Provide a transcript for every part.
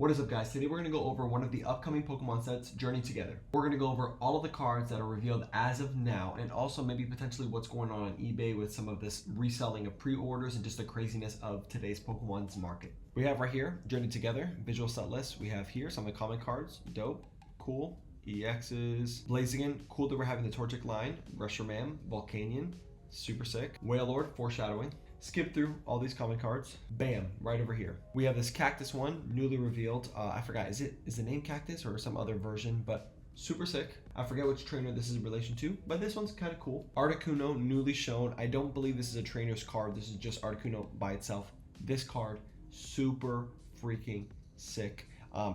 What is up, guys? Today we're going to go over one of the upcoming Pokemon sets, Journey Together. We're going to go over all of the cards that are revealed as of now, and also maybe potentially what's going on eBay with some of this reselling of pre-orders and just the craziness of today's Pokemon's market. We have right here, Journey Together, visual set list. We have here some of the common cards, dope, cool. EXs, Blaziken, cool that we're having the Torchic line, Reshiram, Volcanion, super sick. Wailord, Foreshadowing. Skip through all these common cards. Bam, right over here. We have this Cactus one, newly revealed. I forgot, is the name Cactus or some other version, but super sick. I forget which trainer this is in relation to, but this one's kind of cool. Articuno, newly shown. I don't believe this is a trainer's card. This is just Articuno by itself. This card, super freaking sick.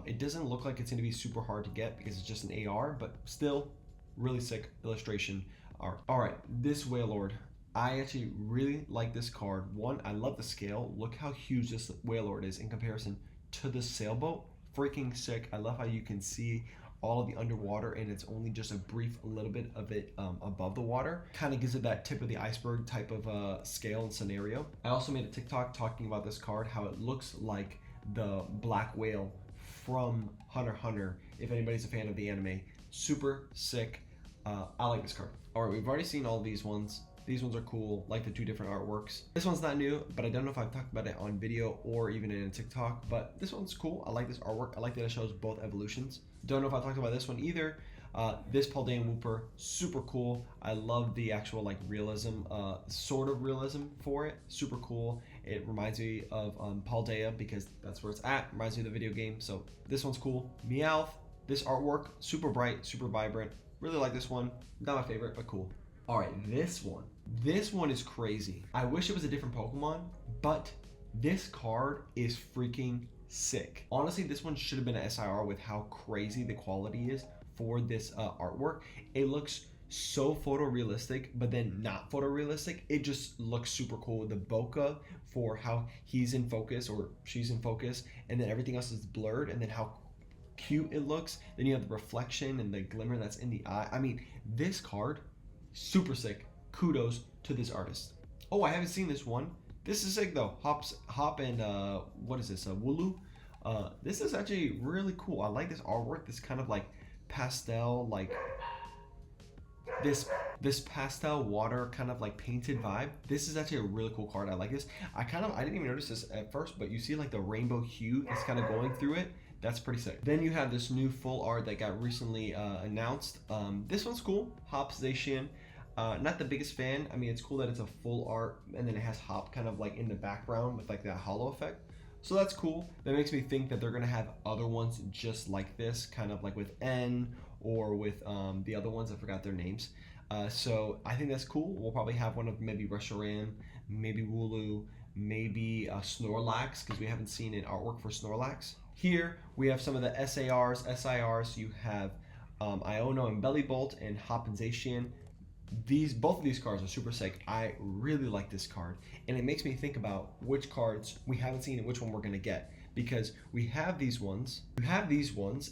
It doesn't look like it's going to be super hard to get because it's just an AR, but still really sick illustration art. All right, this Wailord. I actually really like this card. One, I love the scale. Look how huge this Wailord is in comparison to the sailboat. Freaking sick. I love how you can see all of the underwater and it's only just a brief little bit of it above the water. Kind of gives it that tip of the iceberg type of scale and scenario. I also made a TikTok talking about this card, how it looks like the black whale from Hunter x Hunter, if anybody's a fan of the anime. Super sick. I like this card. All right, we've already seen all these ones. These ones are cool, like the two different artworks. This one's not new, but I don't know if I've talked about it on video or even in a TikTok, but this one's cool. I like this artwork. I like that it shows both evolutions. Don't know if I talked about this one either. This Paldea Wooper, super cool. I love the actual like realism, sort of realism for it. Super cool. It reminds me of Paldea because that's where it's at. Reminds me of the video game. So this one's cool. Meowth, this artwork, super bright, super vibrant. Really like this one. Not my favorite, but cool. All right, this one. This one is crazy. I wish it was a different Pokemon, but this card is freaking sick. Honestly, this one should have been an SIR with how crazy the quality is for this artwork. It looks so photorealistic, but then not photorealistic. It just looks super cool. The bokeh for how he's in focus or she's in focus, and then everything else is blurred, and then how cute it looks. Then you have the reflection and the glimmer that's in the eye. I mean, this card, super sick. Kudos to this artist. Oh, I haven't seen this one. This is sick though. Hop and what is this? Wooloo. This is actually really cool. I like this artwork. This kind of like pastel, like this pastel water kind of like painted vibe. This is actually a really cool card. I like this. I didn't even notice this at first, but you see like the rainbow hue is kind of going through it. That's pretty sick. Then you have this new full art that got recently announced. This one's cool. Hop Zacian. Not the biggest fan. I mean, it's cool that it's a full art and then it has Hop kind of like in the background with like that hollow effect. So that's cool. That makes me think that they're gonna have other ones just like this, kind of like with N or with the other ones. I forgot their names. So I think that's cool. We'll probably have one of maybe Reshiram, maybe Wooloo, maybe Snorlax, because we haven't seen an artwork for Snorlax. Here we have some of the SIRs. You have Iono and Bellybolt and Hop and Zacian. Both of these cards are super sick. I really like this card, and it makes me think about which cards we haven't seen and which one we're gonna get, because we have these ones,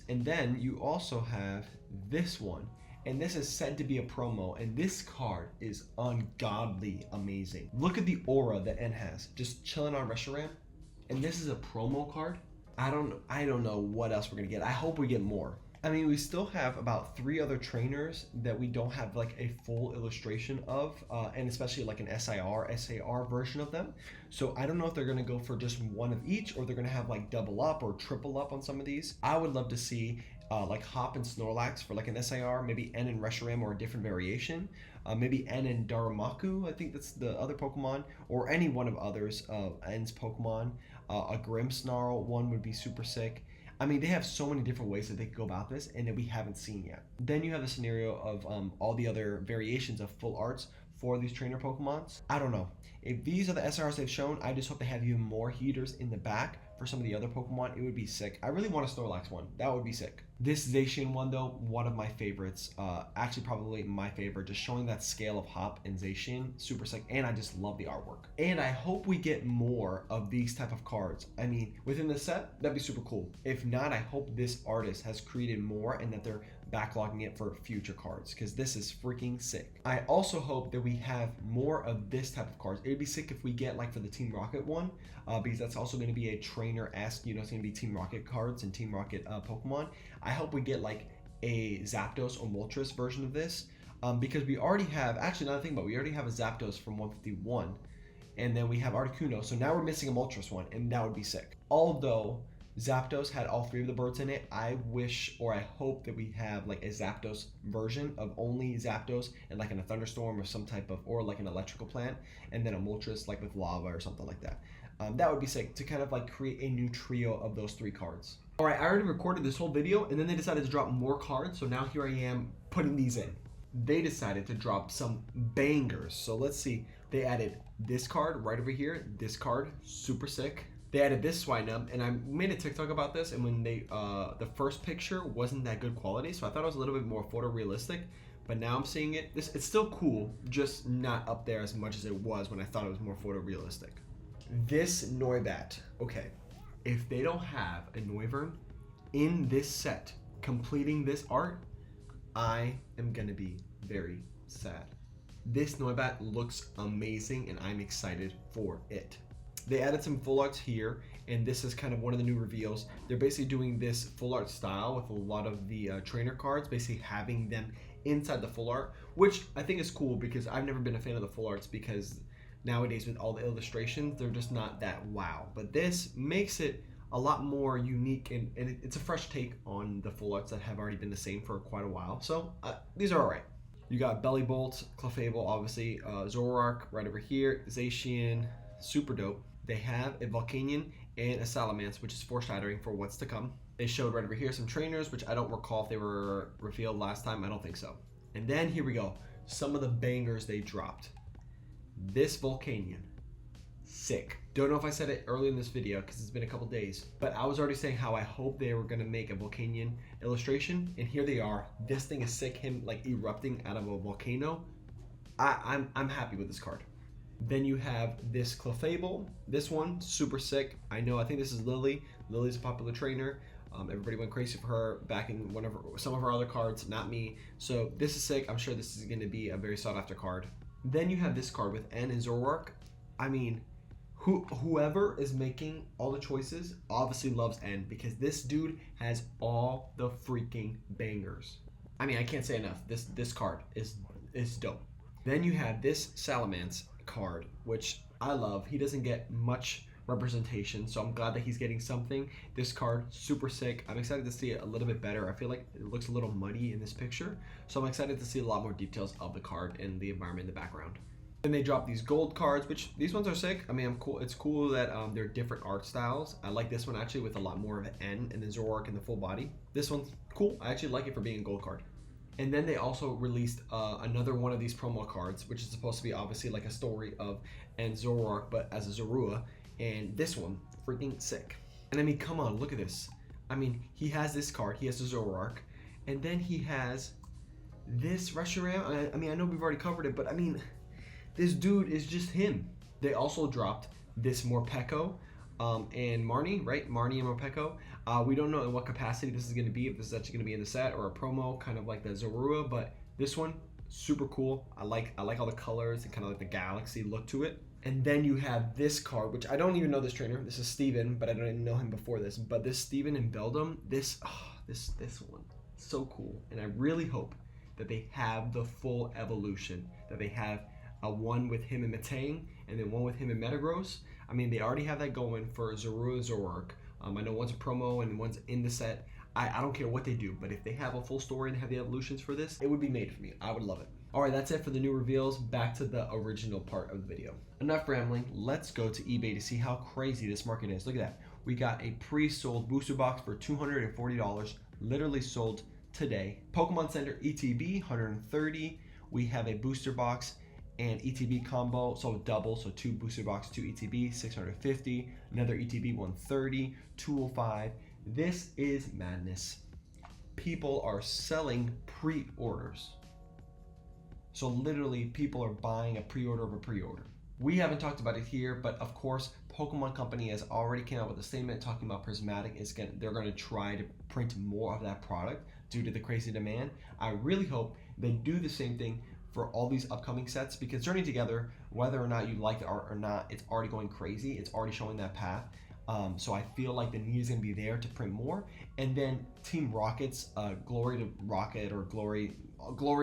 and then you also have this one, and this is said to be a promo, and this card is ungodly amazing. Look at the aura that N has, just chilling on Reshiram, and this is a promo card. I don't know what else we're gonna get. I hope we get more. I mean, we still have about 3 other trainers that we don't have like a full illustration of, and especially like an SAR version of them. So I don't know if they're gonna go for just one of each, or they're gonna have like double up or triple up on some of these. I would love to see like Hop and Snorlax for like an SIR, maybe N and Reshiram or a different variation. Maybe N and Darumaka, I think that's the other Pokemon, or any one of others, N's Pokemon. A Grimmsnarl one would be super sick. I mean, they have so many different ways that they could go about this and that we haven't seen yet. Then you have the scenario of all the other variations of full arts for these trainer Pokemons. I don't know. If these are the SRs they've shown, I just hope they have even more heaters in the back for some of the other Pokemon. It would be sick. I really want a Snorlax one. That would be sick. This Zacian one though, one of my favorites. Actually probably my favorite, just showing that scale of Hop and Zacian, super sick, and I just love the artwork. And I hope we get more of these type of cards. I mean, within the set, that'd be super cool. If not, I hope this artist has created more and that they're backlogging it for future cards, because this is freaking sick. I also hope that we have more of this type of cards. It'd be sick if we get like for the Team Rocket one, because that's also going to be a trainer-esque, you know, it's going to be Team Rocket cards and Team Rocket Pokemon. I hope we get like a Zapdos or Moltres version of this, because we already have, actually another thing, but we already have a Zapdos from 151, and then we have Articuno, so now we're missing a Moltres one, and that would be sick. Although Zapdos had all three of the birds in it, I wish or I hope that we have like a Zapdos version of only Zapdos and like in a thunderstorm or some type of, or like an electrical plant, and then a Moltres like with lava or something like that. That would be sick to kind of like create a new trio of those three cards. All right, I already recorded this whole video and then they decided to drop more cards. So now here I am putting these in. They decided to drop some bangers. So let's see. They added this card right over here. This card, super sick. They added this Swinub, and I made a TikTok about this, and when they, the first picture wasn't that good quality, so I thought it was a little bit more photorealistic, but now I'm seeing it, it's still cool, just not up there as much as it was when I thought it was more photorealistic. This Noibat, okay, if they don't have a Noivern in this set, completing this art, I am gonna be very sad. This Noibat looks amazing, and I'm excited for it. They added some full arts here, and this is kind of one of the new reveals. They're basically doing this full art style with a lot of the trainer cards, basically having them inside the full art, which I think is cool because I've never been a fan of the full arts because nowadays with all the illustrations, they're just not that wow. But this makes it a lot more unique, and it's a fresh take on the full arts that have already been the same for quite a while. So these are all right. You got Bellybolt, Clefable, obviously, Zoroark right over here, Zacian, super dope. They have a Volcanion and a Salamence, which is foreshadowing for what's to come. They showed right over here some trainers, which I don't recall if they were revealed last time. I don't think so. And then here we go. Some of the bangers they dropped. This Volcanion, sick. Don't know if I said it early in this video because it's been a couple days, but I was already saying how I hope they were gonna make a Volcanion illustration, and here they are. This thing is sick. Him like erupting out of a volcano. I'm happy with this card. Then you have this Clefable. This one, super sick. I think this is Lily. Lily's a popular trainer. Everybody went crazy for her back in some of her other cards, not me. So this is sick. I'm sure this is going to be a very sought after card. Then you have this card with N and Zoroark. I mean, whoever is making all the choices obviously loves N, because this dude has all the freaking bangers. I mean, I can't say enough. This card is dope. Then you have this Salamence card, which I love. He doesn't get much representation, so I'm glad that he's getting something. This card, super sick. I'm excited to see it a little bit better. I feel like it looks a little muddy in this picture, so I'm excited to see a lot more details of the card and the environment in the background. Then they drop these gold cards, which these ones are sick. I mean, I'm cool. It's cool that they're different art styles. I like this one actually with a lot more of an N and then Zoroark in the full body. This one's cool. I actually like it for being a gold card. And then they also released another one of these promo cards, which is supposed to be obviously like a story of and Zoroark, but as a Zorua. And this one, freaking sick. And I mean, come on, look at this. I mean, he has this card, he has the Zoroark, and then he has this Reshiram. I mean, I know we've already covered it, but I mean, this dude is just him. They also dropped this Morpeko and Marnie, right? Marnie and Morpeko. We don't know in what capacity this is going to be, if this is actually going to be in the set or a promo, kind of like the Zorua, but this one, super cool. I like all the colors and kind of like the galaxy look to it. And then you have this card, which I don't even know this trainer. This is Steven, but I don't even know him before this. But this Steven and Beldum, this one, so cool. And I really hope that they have the full evolution, that they have a one with him and Metang, and then one with him and Metagross. I mean, they already have that going for Zorua and Zoroark. I know one's a promo and one's in the set. I don't care what they do, but if they have a full story and have the evolutions for this, it would be made for me. I would love it. All right, that's it for the new reveals. Back to the original part of the video. Enough rambling. Let's go to eBay to see how crazy this market is. Look at that. We got a pre-sold booster box for $240, literally sold today. Pokemon Center ETB, $130. We have a booster box and ETB combo, so double, so two booster box, two ETB, $650. Another ETB, $130, $205. This is madness. people are selling pre-orders. So literally people are buying a pre-order of a pre-order. We haven't talked about it here, but of course, Pokemon Company has already came out with a statement talking about Prismatic they're going to try to print more of that product due to the crazy demand. I really hope they do the same thing for all these upcoming sets, because Journey Together, whether or not you like the art or not, it's already going crazy. It's already showing that path. So I feel like the need is going to be there to print more. And then Team Rocket's Glory to Rocket or Glory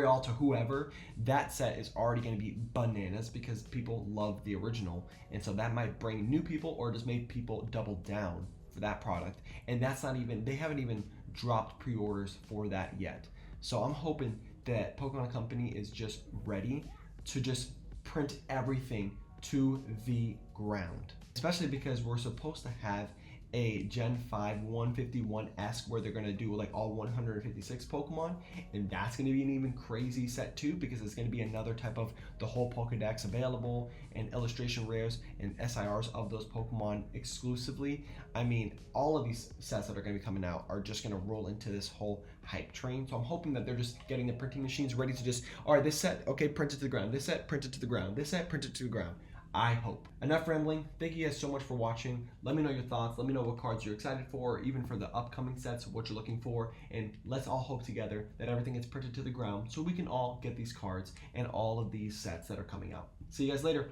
all to whoever, that set is already going to be bananas because people love the original. And so that might bring new people or just make people double down for that product. And that's not even, they haven't even dropped pre-orders for that yet. So I'm hoping that Pokemon Company is just ready to just print everything to the ground. Especially because we're supposed to have a Gen 5 151-esque where they're going to do like all 156 Pokemon, and that's going to be an even crazy set too, because it's going to be another type of the whole Pokedex available and illustration rares and SIRs of those Pokemon exclusively. I mean, all of these sets that are going to be coming out are just going to roll into this whole hype train. So I'm hoping that they're just getting the printing machines ready to just, all right, this set, okay, print it to the ground. This set, print it to the ground. This set, print it to the ground. I hope. Enough rambling. Thank you guys so much for watching. Let me know your thoughts. Let me know what cards you're excited for, even for the upcoming sets, what you're looking for. And let's all hope together that everything gets printed to the ground so we can all get these cards and all of these sets that are coming out. See you guys later.